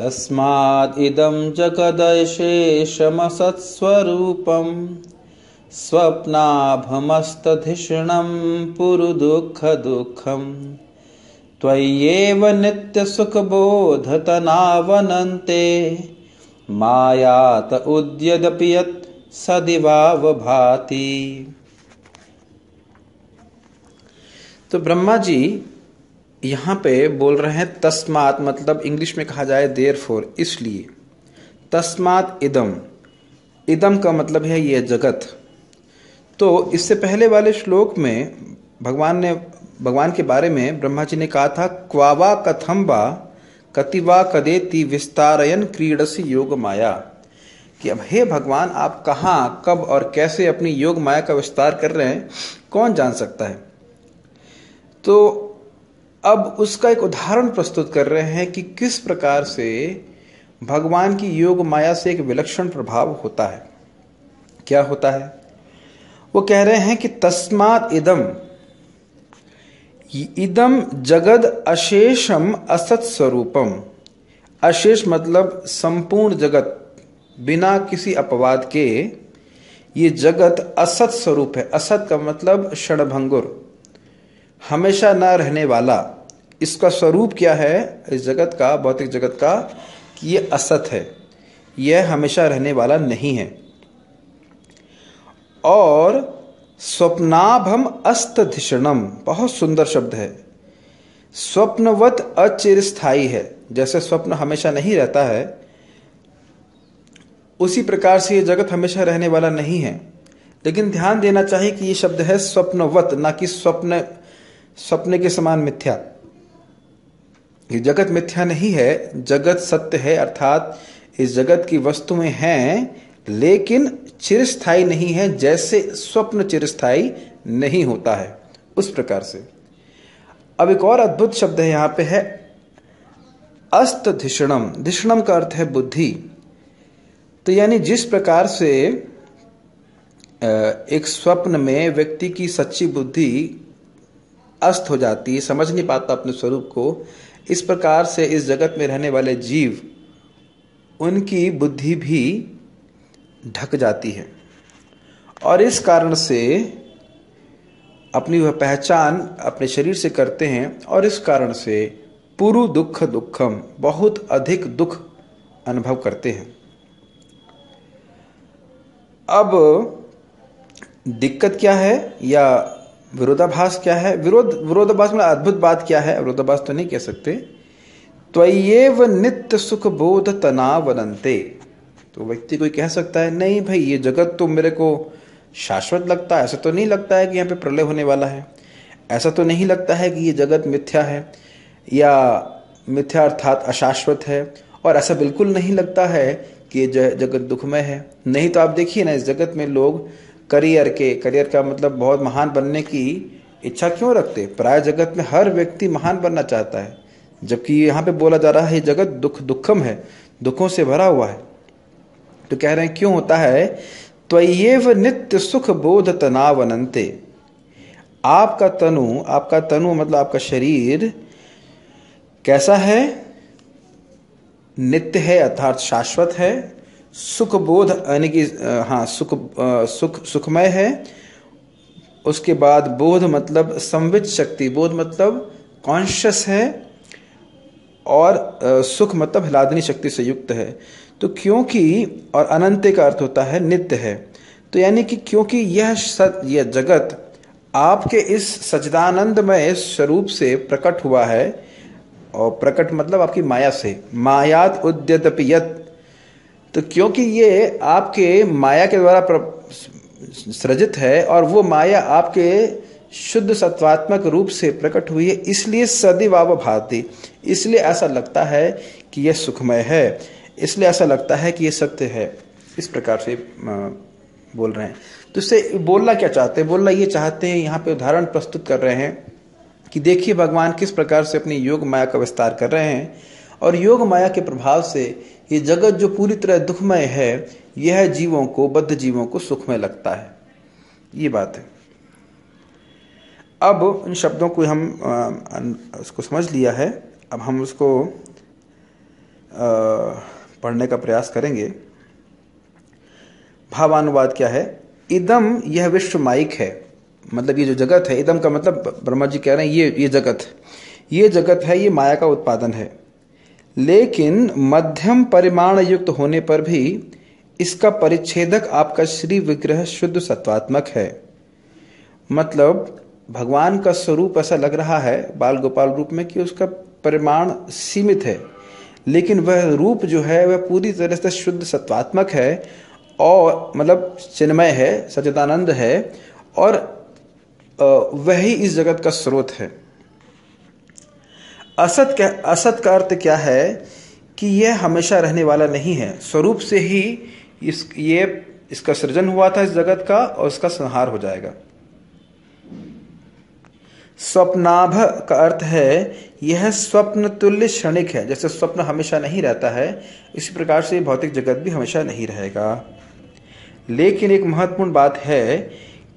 तस्माद् इदं जगदशेषमसत्स्वरूपं स्वप्नाभमस्तधिषणं पुरुदुःखदुःखं त्वय्येव नित्यसुखबोधतनावनन्ते मायात उद्यदपि यत् सदिवाव भाति। तो ब्रह्मा जी यहाँ पे बोल रहे हैं तस्मात्, मतलब इंग्लिश में कहा जाए देयरफॉर, इसलिए। तस्मात् इदम, इदम का मतलब है ये जगत। तो इससे पहले वाले श्लोक में भगवान के बारे में ब्रह्मा जी ने कहा था क्वावा कथम वा कतिवा कदेति विस्तारयन क्रीडसी योग माया, कि अब हे भगवान आप कहाँ कब और कैसे अपनी योग माया का विस्तार कर रहे हैं, कौन जान सकता है। तो अब उसका एक उदाहरण प्रस्तुत कर रहे हैं कि किस प्रकार से भगवान की योग माया से एक विलक्षण प्रभाव होता है। क्या होता है वो कह रहे हैं कि तस्मात् इदम, इदम जगद अशेषम असत स्वरूपम। अशेष मतलब संपूर्ण जगत, बिना किसी अपवाद के ये जगत असत स्वरूप है। असत का मतलब क्षणभंगुर, हमेशा न रहने वाला। इसका स्वरूप क्या है इस जगत का, भौतिक जगत का, कि ये असत है, यह हमेशा रहने वाला नहीं है। और स्वप्नाभम अस्तधिषणम, बहुत सुंदर शब्द है। स्वप्नवत अचिरस्थायी है, जैसे स्वप्न हमेशा नहीं रहता है उसी प्रकार से ये जगत हमेशा रहने वाला नहीं है। लेकिन ध्यान देना चाहिए कि ये शब्द है स्वप्नवत, ना कि स्वप्न के समान मिथ्या। ये जगत मिथ्या नहीं है, जगत सत्य है, अर्थात इस जगत की वस्तुएं हैं लेकिन चिरस्थायी नहीं है, जैसे स्वप्न चिरस्थायी नहीं होता है उस प्रकार से। अब एक और अद्भुत शब्द है यहाँ पे, है अस्तधिषणम। धिषणम का अर्थ है बुद्धि। तो यानी जिस प्रकार से एक स्वप्न में व्यक्ति की सच्ची बुद्धि अस्त हो जाती है, समझ नहीं पाता अपने स्वरूप को, इस प्रकार से इस जगत में रहने वाले जीव, उनकी बुद्धि भी ढक जाती है और इस कारण से अपनी वह पहचान अपने शरीर से करते हैं और इस कारण से पुरु दुख दुखम, बहुत अधिक दुख अनुभव करते हैं। अब दिक्कत क्या है या विरोधाभास क्या है? विरोधाभास में अद्भुत बात क्या है, विरोधाभास तो नहीं कह सकते। त्वय्येव नित्य सुख बोध तनावनन्ते। तो व्यक्ति कोई कह सकता है नहीं भाई ये जगत तो मेरे को शाश्वत लगता है, ऐसा तो नहीं लगता है कि यहाँ पे प्रलय होने वाला है, ऐसा तो नहीं लगता है कि ये जगत मिथ्या है या मिथ्या अर्थात अशाश्वत है, और ऐसा बिल्कुल नहीं लगता है कि ये जगत दुखमय है। नहीं तो आप देखिए ना, इस जगत में लोग करियर का मतलब बहुत महान बनने की इच्छा क्यों रखते? प्राय जगत में हर व्यक्ति महान बनना चाहता है, जबकि यहाँ पे बोला जा रहा है जगत दुखम है, दुखों से भरा हुआ है। तो कह रहे हैं क्यों होता है? त्वय्येव नित्य सुख बोध तनावनन्ते। आपका तनु मतलब आपका शरीर कैसा है? नित्य है अर्थात शाश्वत है। सुख बोध यानी कि सुखमय है। उसके बाद बोध मतलब संवित शक्ति, बोध मतलब कॉन्शियस है, और सुख मतलब हिलादनी शक्ति से युक्त है। तो क्योंकि, और अनंत का अर्थ होता है नित्य है, तो यानी कि क्योंकि यह जगत आपके इस सच्चिदानंदमय स्वरूप से प्रकट हुआ है, और प्रकट मतलब आपकी माया से, मायात उद्यदपि यत्, तो क्योंकि ये आपके माया के द्वारा सृजित है और वो माया आपके शुद्ध सत्वात्मक रूप से प्रकट हुई है, इसलिए सदिवाव भाति, इसलिए ऐसा लगता है कि यह सुखमय है, इसलिए ऐसा लगता है कि यह सत्य है। इस प्रकार से बोल रहे हैं। तो इससे बोलना क्या चाहते हैं? बोलना ये चाहते हैं, यहाँ पे उदाहरण प्रस्तुत कर रहे हैं कि देखिए भगवान किस प्रकार से अपनी योग माया का विस्तार कर रहे हैं, और योग माया के प्रभाव से ये जगत जो पूरी तरह दुखमय है, यह जीवों को, बद्ध जीवों को सुखमय लगता है। ये बात है। अब इन शब्दों को हम उसको समझ लिया है, अब हम उसको पढ़ने का प्रयास करेंगे। भावानुवाद क्या है? इदम, यह विश्व माइक है, मतलब ये जो जगत है, इदम का मतलब ब्रह्मा जी कह रहे हैं ये जगत है, ये माया का उत्पादन है, लेकिन मध्यम परिमाण युक्त होने पर भी इसका परिच्छेदक आपका श्री विग्रह शुद्ध सत्वात्मक है। मतलब भगवान का स्वरूप ऐसा लग रहा है बाल गोपाल रूप में कि उसका परिमाण सीमित है, लेकिन वह रूप जो है वह पूरी तरह से शुद्ध सत्वात्मक है और मतलब चिन्मय है, सच्चिदानंद है, और वही इस जगत का स्रोत है। असत का अर्थ क्या है कि यह हमेशा रहने वाला नहीं है, स्वरूप से ही इसका सृजन हुआ था इस जगत का और इसका संहार हो जाएगा। स्वप्नाभ का अर्थ है यह स्वप्न तुल्य क्षणिक है, जैसे स्वप्न हमेशा नहीं रहता है इसी प्रकार से भौतिक जगत भी हमेशा नहीं रहेगा। लेकिन एक महत्वपूर्ण बात है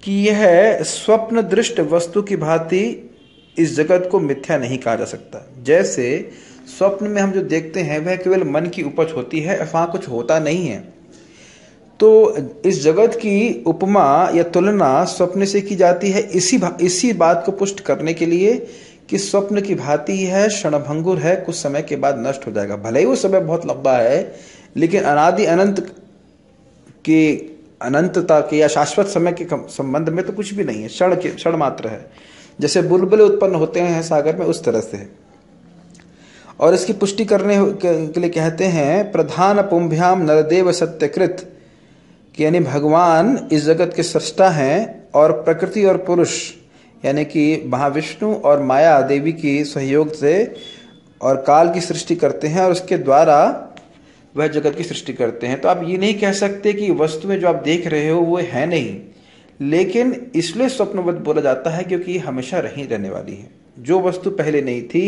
कि यह स्वप्न दृष्ट वस्तु की भांति इस जगत को मिथ्या नहीं कहा जा सकता। जैसे स्वप्न में हम जो देखते हैं वह केवल मन की उपज होती है, वहां कुछ होता नहीं है। तो इस जगत की उपमा या तुलना स्वप्न से की जाती है इसी बात को पुष्ट करने के लिए कि स्वप्न की भांति है, क्षणभंगुर है, कुछ समय के बाद नष्ट हो जाएगा। भले ही वो समय बहुत लंबा है, लेकिन अनादि अनंत के अनंतता के या शाश्वत समय के संबंध में तो कुछ भी नहीं है, क्षण मात्र है। जैसे बुलबुले उत्पन्न होते हैं सागर में, उस तरह से है। और इसकी पुष्टि करने के लिए कहते हैं प्रधान पुंभ्याम नरदेव सत्यकृत, कि यानी भगवान इस जगत के सृष्टा हैं और प्रकृति और पुरुष यानी कि महाविष्णु और माया देवी की सहयोग से और काल की सृष्टि करते हैं और उसके द्वारा वह जगत की सृष्टि करते हैं। तो आप ये नहीं कह सकते कि वस्तुएं जो आप देख रहे हो वो है नहीं, लेकिन इसलिए स्वप्नवत बोला जाता है क्योंकि हमेशा रहने वाली है। जो वस्तु पहले नहीं थी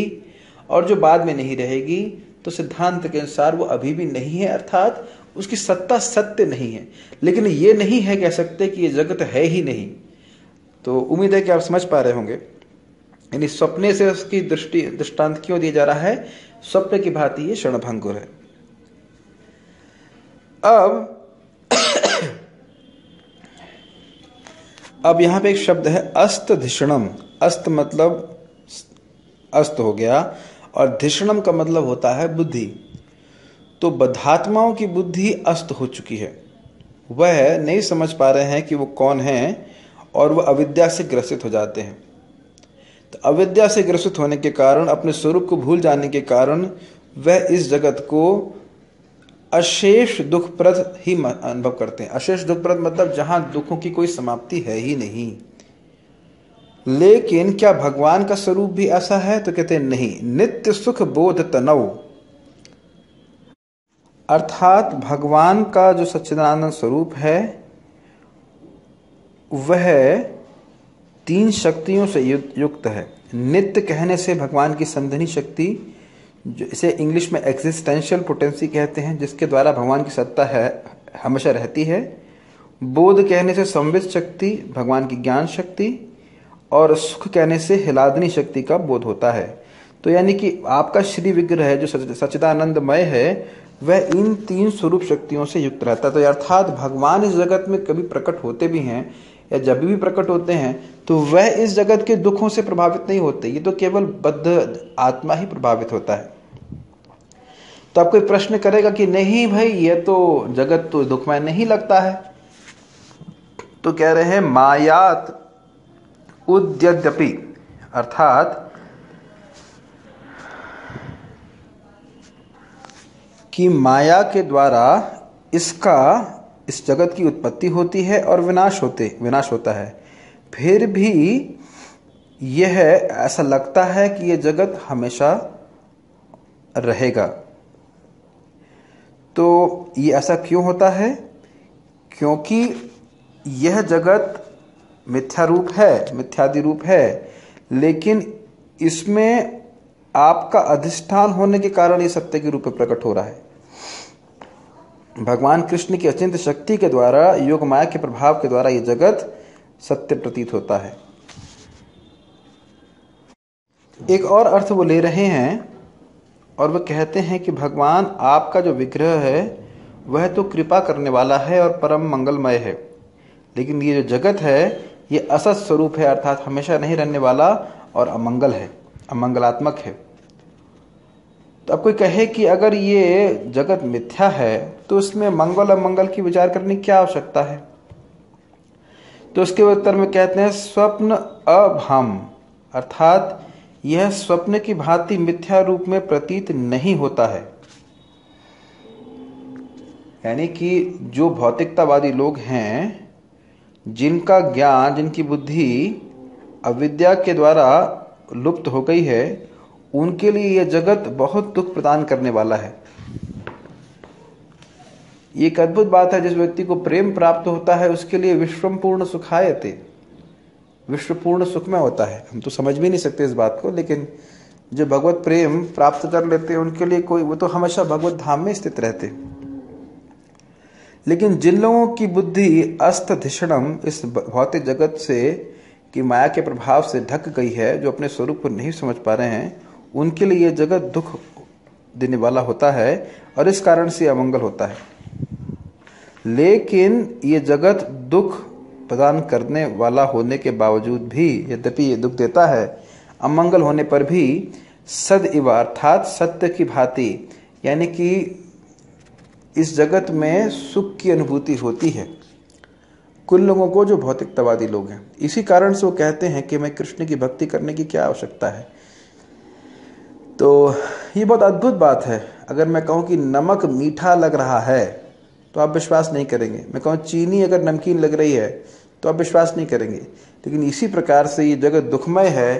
और जो बाद में नहीं रहेगी, तो सिद्धांत के अनुसार वो अभी भी नहीं है, अर्थात उसकी सत्ता सत्य नहीं है। लेकिन ये नहीं है कह सकते कि ये जगत है ही नहीं। तो उम्मीद है कि आप समझ पा रहे होंगे। यानी स्वप्ने से उसकी दृष्टांत क्यों दिया जा रहा है? स्वप्न की भांति ये क्षणभंगुर है। अब यहां पे एक शब्द है अस्त धिषणम। अस्त मतलब अस्त हो गया और धिषणम का मतलब होता है बुद्धि। तो बद्धात्माओं की बुद्धि अस्त हो चुकी है, वह नहीं समझ पा रहे हैं कि वो कौन है और वह अविद्या से ग्रसित हो जाते हैं। तो अविद्या से ग्रसित होने के कारण, अपने स्वरूप को भूल जाने के कारण वह इस जगत को अशेष दुखप्रद ही अनुभव करते हैं। अशेष दुखप्रद मतलब जहां दुखों की कोई समाप्ति है ही नहीं। लेकिन क्या भगवान का स्वरूप भी ऐसा है? तो कहते हैं नहीं। नित्य सुख बोध तनव, अर्थात भगवान का जो सच्चिदानंद स्वरूप है वह 3 शक्तियों से युक्त है। नित्य कहने से भगवान की संधनी शक्ति, इसे इंग्लिश में एग्जिस्टेंशियल पोटेंसी कहते हैं, जिसके द्वारा भगवान की सत्ता है हमेशा रहती है। बोध कहने से संवित शक्ति, भगवान की ज्ञान शक्ति, और सुख कहने से हिलादनी शक्ति का बोध होता है। तो यानी कि आपका श्री विग्रह है जो सच्चिदानंदमय है, वह इन 3 स्वरूप शक्तियों से युक्त रहता है। तो अर्थात भगवान इस जगत में कभी प्रकट होते भी हैं या जब भी प्रकट होते हैं तो वह इस जगत के दुखों से प्रभावित नहीं होते, ये तो केवल बद्ध आत्मा ही प्रभावित होता है। तो आप कोई प्रश्न करेगा कि नहीं भाई ये तो जगत तो दुखमय नहीं लगता है, तो कह रहे हैं मायात उद्यद्यपि, अर्थात कि माया के द्वारा इस जगत की उत्पत्ति होती है और विनाश होता है, फिर भी यह ऐसा लगता है कि यह जगत हमेशा रहेगा। तो ये ऐसा क्यों होता है? क्योंकि यह जगत मिथ्यादि रूप है, लेकिन इसमें आपका अधिष्ठान होने के कारण ये सत्य के रूप में प्रकट हो रहा है। भगवान कृष्ण की अचिंत्य शक्ति के द्वारा, योग माया के प्रभाव के द्वारा ये जगत सत्य प्रतीत होता है। एक और अर्थ वो ले रहे हैं और वह कहते हैं कि भगवान आपका जो विग्रह है वह तो कृपा करने वाला है और परम मंगलमय है, लेकिन ये जो जगत है ये असत स्वरूप है, अर्थात हमेशा नहीं रहने वाला और अमंगल है, अमंगलात्मक है। तो अब कोई कहे कि अगर ये जगत मिथ्या है तो उसमें मंगल अमंगल की विचार करने की क्या आवश्यकता है? तो उसके उत्तर में कहते हैं स्वप्न अभाम, अर्थात यह स्वप्न की भांति मिथ्या रूप में प्रतीत नहीं होता है। यानी कि जो भौतिकतावादी लोग हैं, जिनका ज्ञान, जिनकी बुद्धि अविद्या के द्वारा लुप्त हो गई है, उनके लिए यह जगत बहुत दुख प्रदान करने वाला है। ये एक अद्भुत बात है। जिस व्यक्ति को प्रेम प्राप्त होता है उसके लिए विश्वम पूर्ण सुखायते, विश्व पूर्ण सुखमय होता है। हम तो समझ भी नहीं सकते इस बात को, लेकिन जो भगवत प्रेम प्राप्त कर लेते हैं उनके लिए कोई, वो तो हमेशा भगवत धाम में स्थित रहते। लेकिन जिन लोगों की बुद्धि अस्त धिषणम, इस भौतिक जगत से की माया के प्रभाव से ढक गई है, जो अपने स्वरूप को नहीं समझ पा रहे हैं, उनके लिए यह जगत दुख देने वाला होता है और इस कारण से अमंगल होता है। लेकिन ये जगत दुख प्रदान करने वाला होने के बावजूद भी, यद्यपि ये दुख देता है, अमंगल होने पर भी सदैव, अर्थात सत्य की भांति, यानी कि इस जगत में सुख की अनुभूति होती है कुल लोगों को, जो भौतिकतावादी लोग हैं। इसी कारण से वो कहते हैं कि मैं कृष्ण की भक्ति करने की क्या आवश्यकता है। तो ये बहुत अद्भुत बात है। अगर मैं कहूँ कि नमक मीठा लग रहा है तो आप विश्वास नहीं करेंगे। मैं कहूँ चीनी अगर नमकीन लग रही है तो आप विश्वास नहीं करेंगे। लेकिन इसी प्रकार से ये जगत दुखमय है,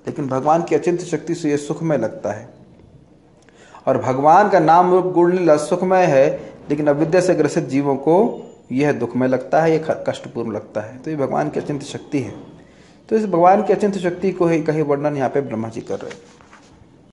लेकिन भगवान की अचिंत्य शक्ति से ये सुखमय लगता है। और भगवान का नाम रूप गुण लीला सुखमय है, लेकिन अविद्या से ग्रसित जीवों को यह दुखमय लगता है, यह कष्टपूर्ण लगता है। तो ये भगवान की अचिंत्य शक्ति है। तो इस भगवान की अचिंत्य शक्ति को ही कहीं वर्णन यहाँ पे ब्रह्मा जी कर रहे हैं।